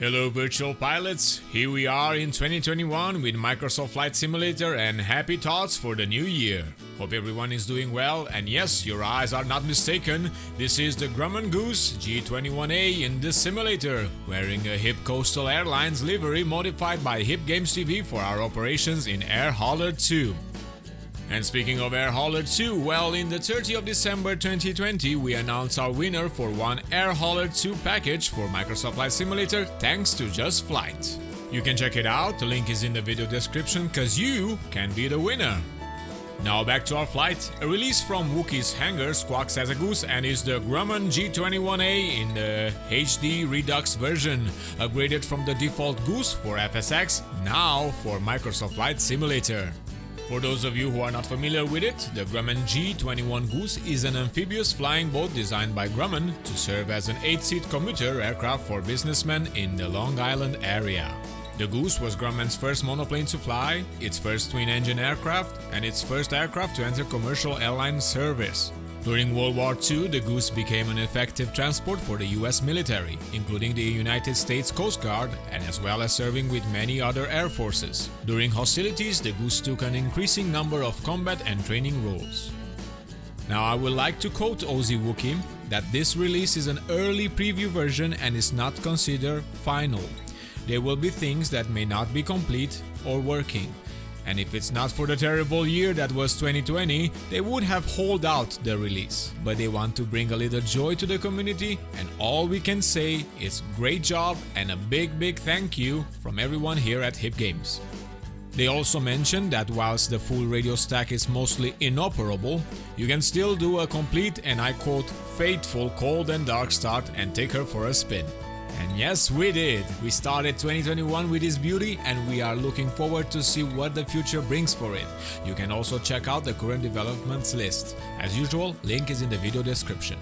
Hello virtual pilots, here we are in 2021 with Microsoft Flight Simulator and happy thoughts for the new year. Hope everyone is doing well, and yes, your eyes are not mistaken, this is the Grumman Goose G21A in this simulator, wearing a HIP Coastal Airlines livery modified by HIP Games TV for our operations in Air Hauler 2. And speaking of Air Hauler 2, well, in the 30th of December 2020, we announced our winner for one Air Hauler 2 package for Microsoft Flight Simulator thanks to Just Flight. You can check it out, the link is in the video description, cause you can be the winner. Now back to our flight. A release from Wookiee's hangar squawks as a goose and is the Grumman G21A in the HD Redux version, upgraded from the default Goose for FSX, now for Microsoft Flight Simulator. For those of you who are not familiar with it, the Grumman G21 Goose is an amphibious flying boat designed by Grumman to serve as an 8-seat commuter aircraft for businessmen in the Long Island area. The Goose was Grumman's first monoplane to fly, its first twin-engine aircraft, and its first aircraft to enter commercial airline service. During World War II, the Goose became an effective transport for the US military, including the United States Coast Guard, and as well as serving with many other air forces. During hostilities, the Goose took an increasing number of combat and training roles. Now I would like to quote Ozzy Wookiee that this release is an early preview version and is not considered final. There will be things that may not be complete or working. And if it's not for the terrible year that was 2020, they would have held out the release. But they want to bring a little joy to the community, and all we can say is great job and a big thank you from everyone here at HIP Games. They also mentioned that whilst the full radio stack is mostly inoperable, you can still do a complete and I quote, faithful cold and dark start and take her for a spin. And yes, we did! We started 2021 with this beauty and we are looking forward to see what the future brings for it. You can also check out the current developments list. As usual, link is in the video description.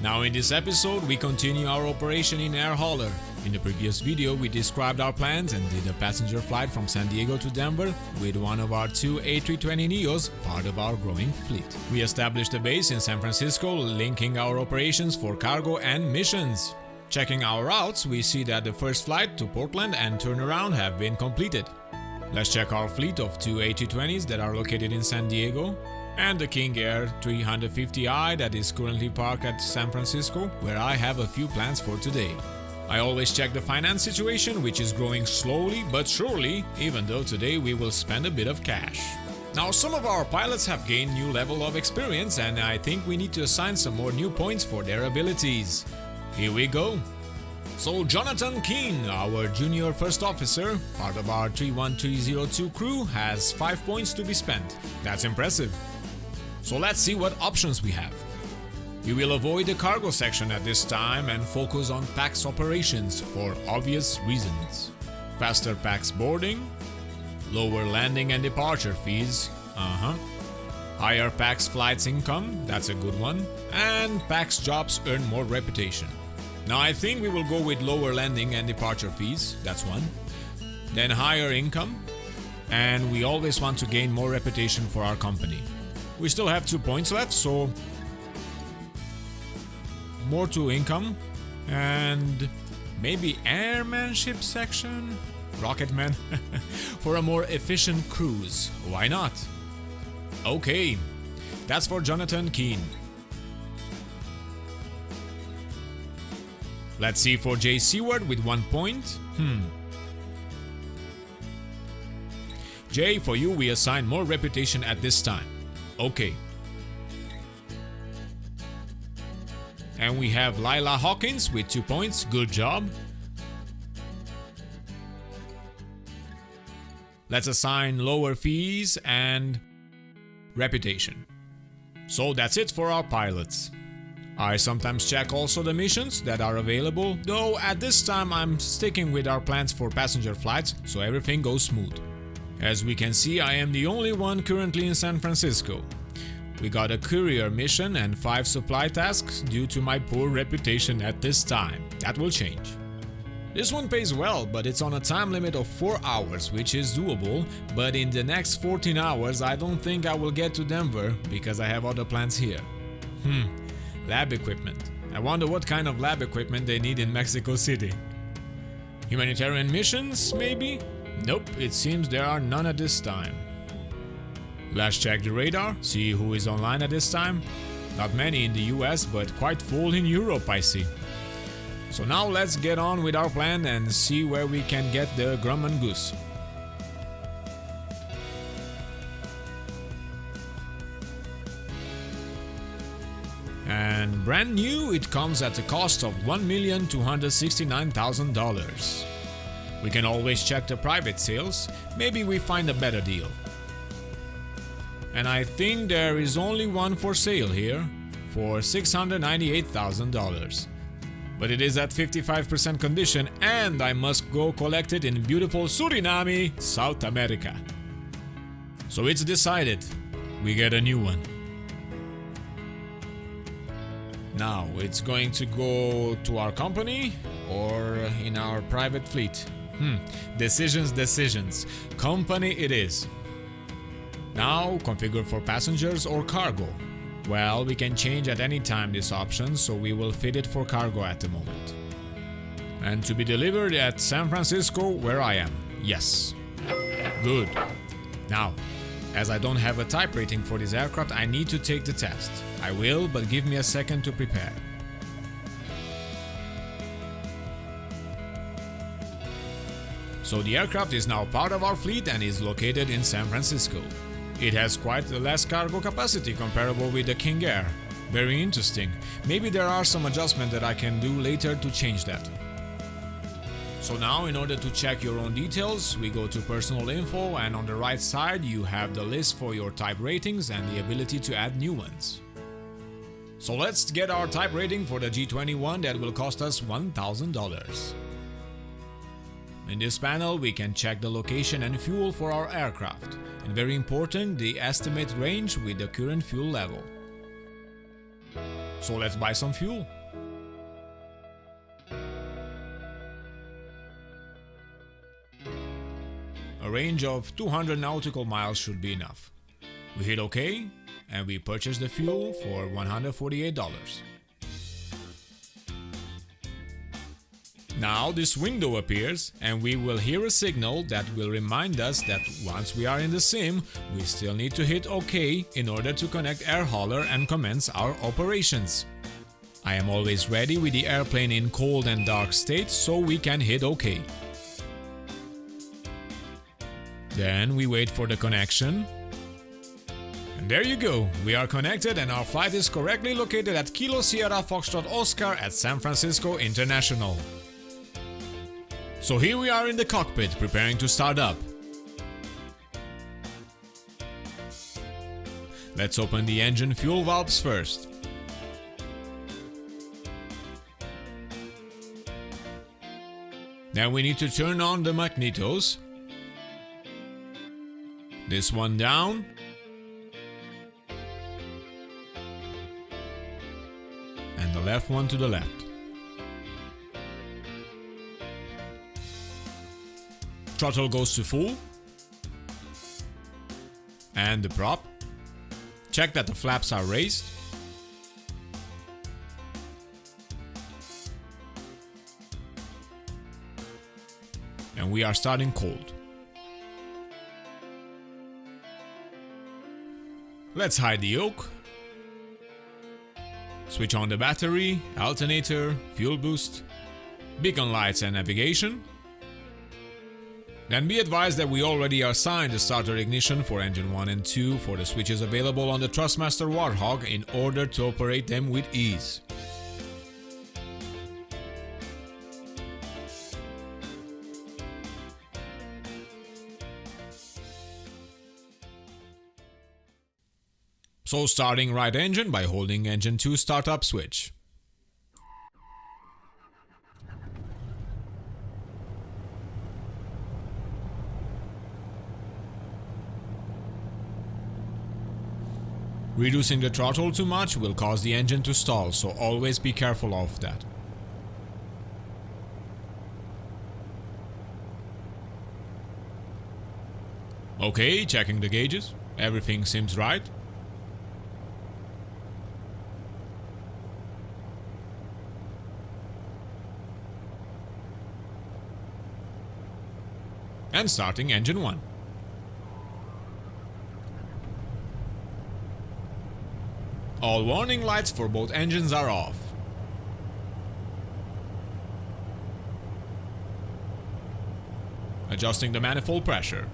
Now in this episode, we continue our operation in Air Hauler. In the previous video, we described our plans and did a passenger flight from San Diego to Denver with one of our two A320neos, part of our growing fleet. We established a base in San Francisco, linking our operations for cargo and missions. Checking our routes, we see that the first flight to Portland and turnaround have been completed. Let's check our fleet of two A320s that are located in San Diego and the King Air 350i that is currently parked at San Francisco, where I have a few plans for today. I always check the finance situation, which is growing slowly but surely, even though today we will spend a bit of cash. Now some of our pilots have gained new level of experience and I think we need to assign some more new points for their abilities. Here we go. So Jonathan Keane, our junior first officer, part of our 31302 crew, has 5 points to be spent. That's impressive. So let's see what options we have. We will avoid the cargo section at this time and focus on PAX operations for obvious reasons. Faster PAX boarding, lower landing and departure fees, higher PAX flights income, that's a good one, and PAX jobs earn more reputation. Now I think we will go with lower landing and departure fees, that's one. Then higher income, and we always want to gain more reputation for our company. We still have 2 points left, so more to income, and maybe airmanship section? Rocketman? For a more efficient cruise, why not? Okay, that's for Jonathan Keane. Let's see for Jay Seward with 1 point. Jay, for you we assign more reputation at this time. Okay. And we have Lila Hawkins with 2 points. Good job. Let's assign lower fees and reputation. So that's it for our pilots. I sometimes check also the missions that are available, though at this time I'm sticking with our plans for passenger flights, so everything goes smooth. As we can see, I am the only one currently in San Francisco. We got a courier mission and 5 supply tasks due to my poor reputation at this time. That will change. This one pays well, but it's on a time limit of 4 hours, which is doable, but in the next 14 hours I don't think I will get to Denver because I have other plans here. Lab equipment. I wonder what kind of lab equipment they need in Mexico City. Humanitarian missions, maybe? Nope, it seems there are none at this time. Let's check the radar, see who is online at this time. Not many in the US, but quite full in Europe, I see. So now let's get on with our plan and see where we can get the Grumman Goose. And brand new, it comes at a cost of $1,269,000. We can always check the private sales, maybe we find a better deal. And I think there is only one for sale here, for $698,000. But it is at 55% condition and I must go collect it in beautiful Suriname, South America. So it's decided, we get a new one. Now, it's going to go to our company or in our private fleet. Decisions. Company it is. Now, configure for passengers or cargo. Well, we can change at any time this option, so we will fit it for cargo at the moment. And to be delivered at San Francisco, where I am. Yes. Good. Now, as I don't have a type rating for this aircraft, I need to take the test. I will, but give me a second to prepare. So the aircraft is now part of our fleet and is located in San Francisco. It has quite less cargo capacity comparable with the King Air. Very interesting. Maybe there are some adjustments that I can do later to change that. So now, in order to check your own details, we go to personal info and on the right side you have the list for your type ratings and the ability to add new ones. So let's get our type rating for the G21 that will cost us $1,000. In this panel we can check the location and fuel for our aircraft. And very important, the estimate range with the current fuel level. So let's buy some fuel. A range of 200 nautical miles should be enough. We hit OK and we purchase the fuel for $148. Now this window appears and we will hear a signal that will remind us that once we are in the sim, we still need to hit OK in order to connect air hauler and commence our operations. I am always ready with the airplane in cold and dark state, so we can hit OK. Then we wait for the connection. And there you go, we are connected and our flight is correctly located at Kilo Sierra Foxtrot Oscar at San Francisco International. So here we are in the cockpit, preparing to start up. Let's open the engine fuel valves first. Then we need to turn on the magnetos. This one down. And the left one to the left. Throttle goes to full. And the prop. Check that the flaps are raised. And we are starting cold. Let's hide the yoke. Switch on the battery, alternator, fuel boost, beacon lights and navigation. Then be advised that we already assigned the starter ignition for engine 1 and 2 for the switches available on the Thrustmaster Warthog in order to operate them with ease. So starting right engine by holding engine 2 startup switch. Reducing the throttle too much will cause the engine to stall, so always be careful of that. Okay, checking the gauges. Everything seems right. And starting engine 1. All warning lights for both engines are off. Adjusting the manifold pressure.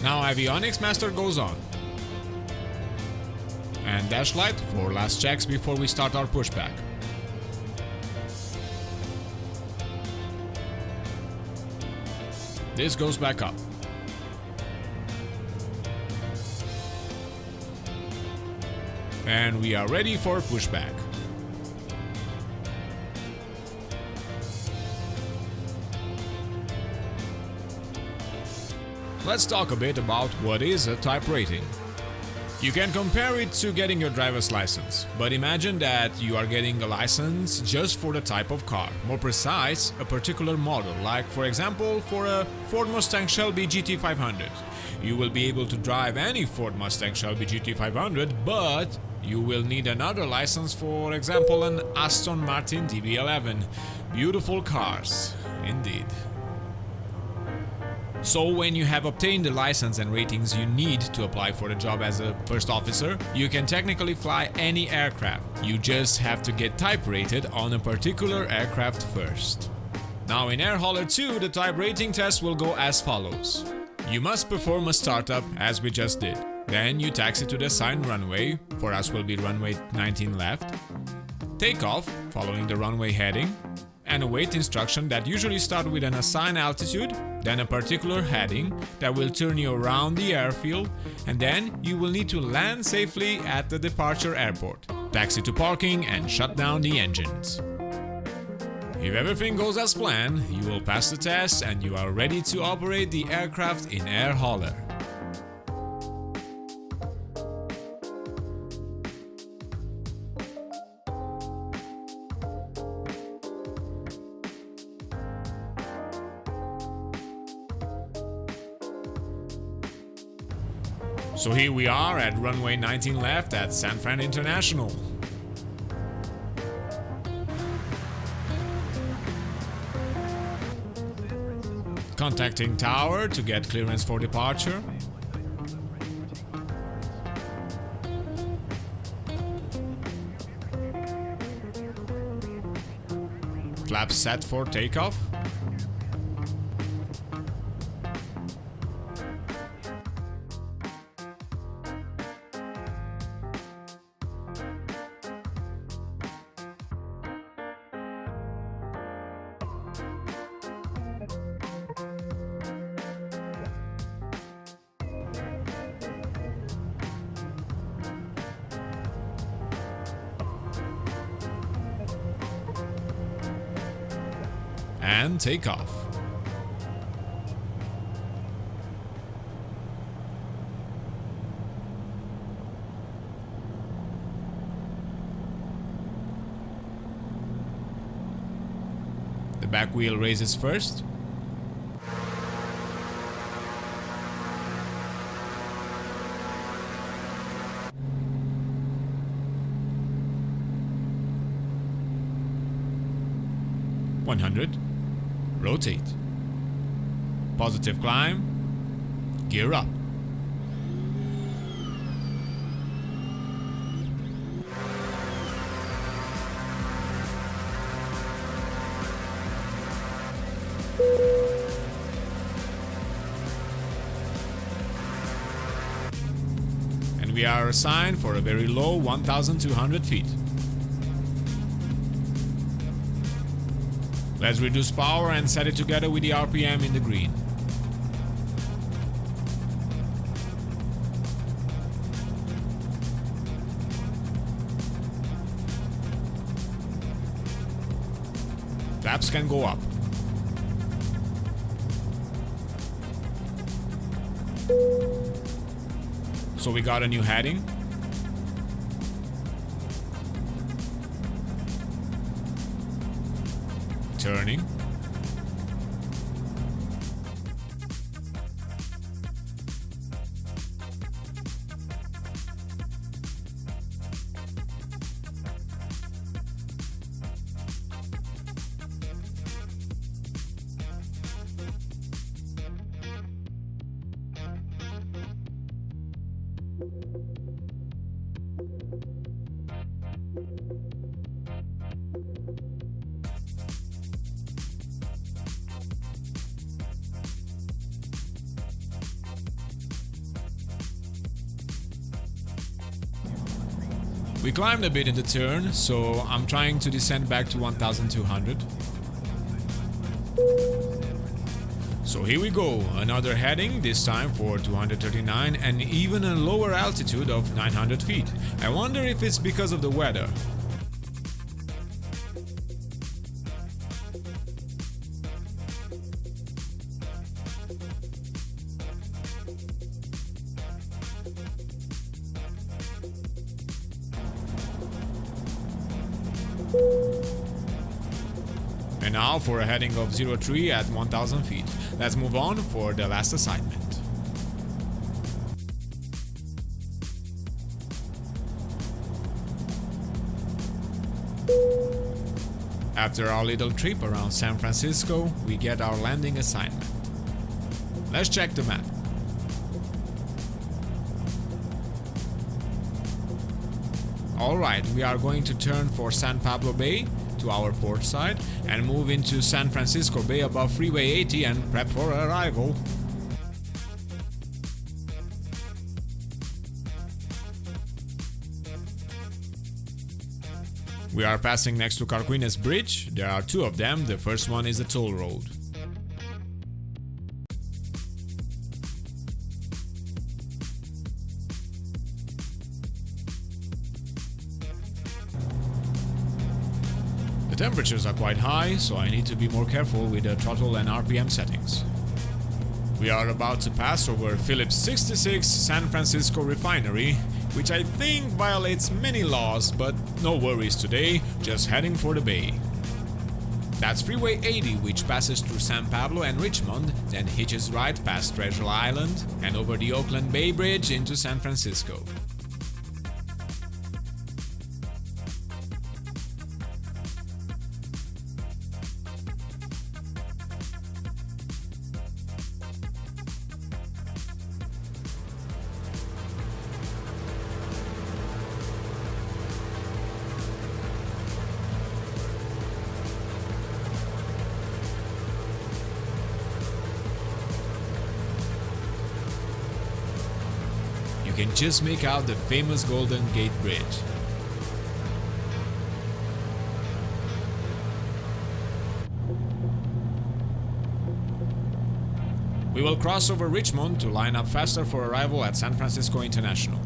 Now avionics master goes on. And dash light for last checks before we start our pushback. This goes back up. And we are ready for pushback. Let's talk a bit about what is a type rating. You can compare it to getting your driver's license, but imagine that you are getting a license just for the type of car, more precise, a particular model, like for example for a Ford Mustang Shelby GT500. You will be able to drive any Ford Mustang Shelby GT500, but you will need another license, for example an Aston Martin DB11. Beautiful cars, indeed. So when you have obtained the license and ratings you need to apply for the job as a first officer, you can technically fly any aircraft. You just have to get type rated on a particular aircraft first. Now in Air Hauler 2, the type rating test will go as follows. You must perform a startup as we just did. Then you taxi to the assigned runway, for us will be runway 19 left. Take off, following the runway heading, and await instruction that usually start with an assigned altitude, then a particular heading that will turn you around the airfield, and then you will need to land safely at the departure airport, taxi to parking and shut down the engines. If everything goes as planned, you will pass the test and you are ready to operate the aircraft in Air Hauler. So here we are at runway 19 left at San Fran International. Contacting tower to get clearance for departure. Flaps set for takeoff. And take off. The back wheel raises first. Rotate. Positive climb. Gear up. And we are assigned for a very low 1,200 feet. Let's reduce power and set it together with the RPM in the green. Flaps can go up. So we got a new heading. Turning. We climbed a bit in the turn, so I'm trying to descend back to 1200. So here we go, another heading, this time for 239 and even a lower altitude of 900 feet. I wonder if it's because of the weather. And now for a heading of 03 at 1000 feet. Let's move on for the last assignment. After our little trip around San Francisco, we get our landing assignment. Let's check the map. Alright, we are going to turn for San Pablo Bay to our port side and move into San Francisco Bay above Freeway 80 and prep for arrival. We are passing next to Carquines Bridge. There are two of them. The first one is a toll road. The temperatures are quite high, so I need to be more careful with the throttle and RPM settings. We are about to pass over Phillips 66 San Francisco Refinery, which I think violates many laws, but no worries today, just heading for the bay. That's Freeway 80, which passes through San Pablo and Richmond, then hitches right past Treasure Island and over the Oakland Bay Bridge into San Francisco. You can just make out the famous Golden Gate Bridge. We will cross over Richmond to line up faster for arrival at San Francisco International.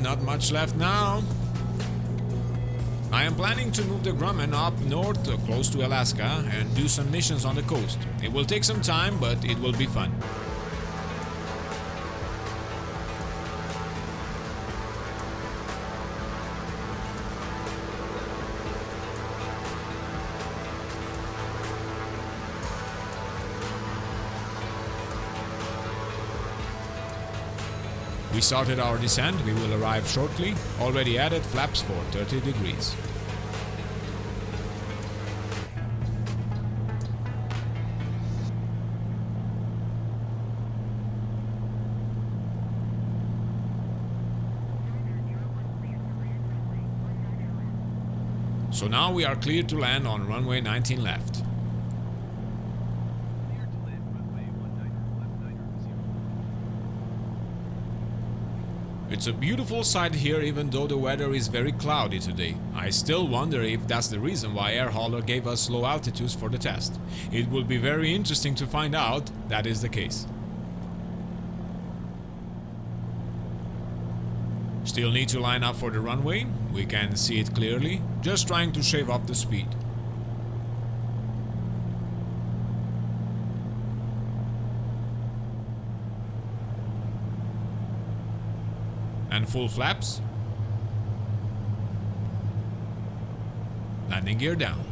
Not much left now. I am planning to move the Grumman up north close to Alaska and do some missions on the coast. It will take some time, but it will be fun. We started our descent, we will arrive shortly, already added flaps for 30 degrees. So now we are clear to land on runway 19 left. It's a beautiful sight here even though the weather is very cloudy today. I still wonder if that's the reason why air hauler gave us low altitudes for the test. It will be very interesting to find out that is the case. Still need to line up for the runway. We can see it clearly, just trying to shave off the speed. And full flaps. Landing gear down.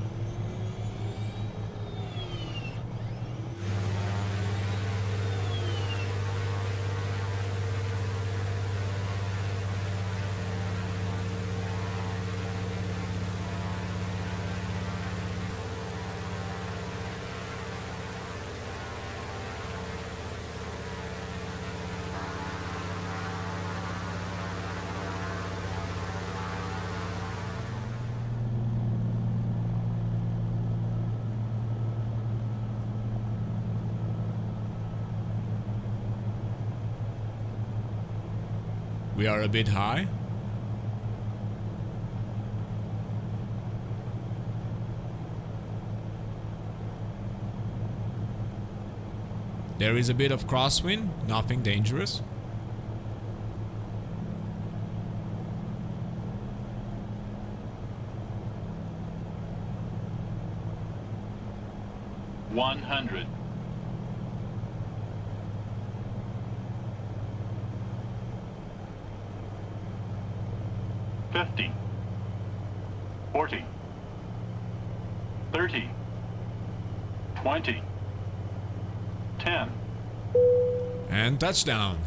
We are a bit high. There is a bit of crosswind, nothing dangerous. $100. 50, 40, 30, 20, 10. And touchdown.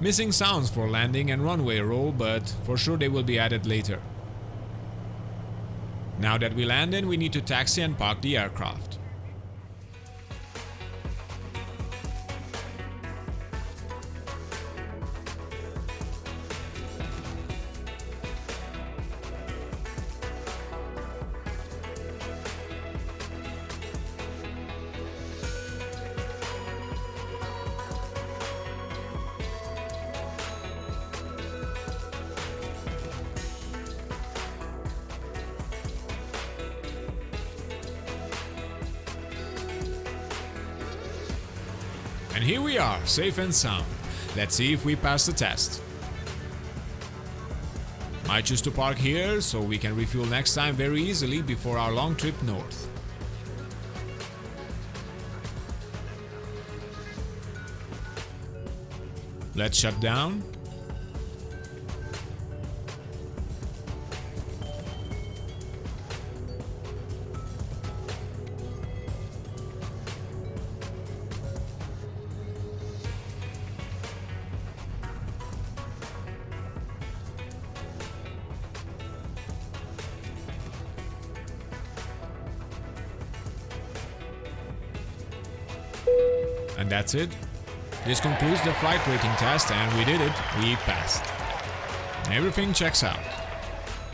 Missing sounds for landing and runway roll, but for sure they will be added later. Now that we landed, we need to taxi and park the aircraft. And here we are, safe and sound. Let's see if we pass the test. Might choose to park here so we can refuel next time very easily before our long trip north. Let's shut down. And that's it. This concludes the flight rating test and we did it, we passed. Everything checks out.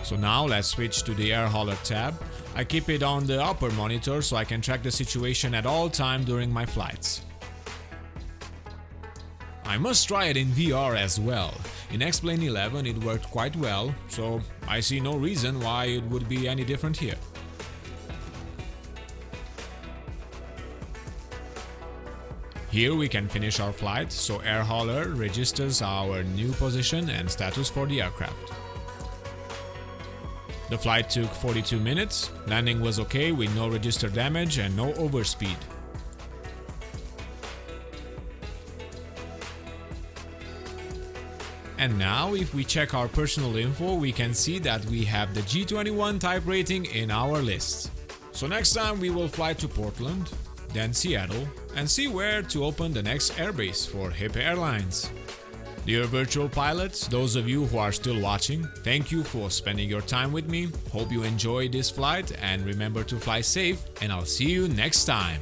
So now let's switch to the air hauler tab. I keep it on the upper monitor so I can track the situation at all time during my flights. I must try it in VR as well. In X-Plane 11 it worked quite well, so I see no reason why it would be any different here. Here we can finish our flight, so air hauler registers our new position and status for the aircraft. The flight took 42 minutes, landing was okay with no registered damage and no overspeed. And now if we check our personal info, we can see that we have the G21 type rating in our list. So next time we will fly to Portland, then Seattle, and see where to open the next airbase for HIP Airlines. Dear virtual pilots, those of you who are still watching, thank you for spending your time with me. Hope you enjoyed this flight and remember to fly safe, and I'll see you next time.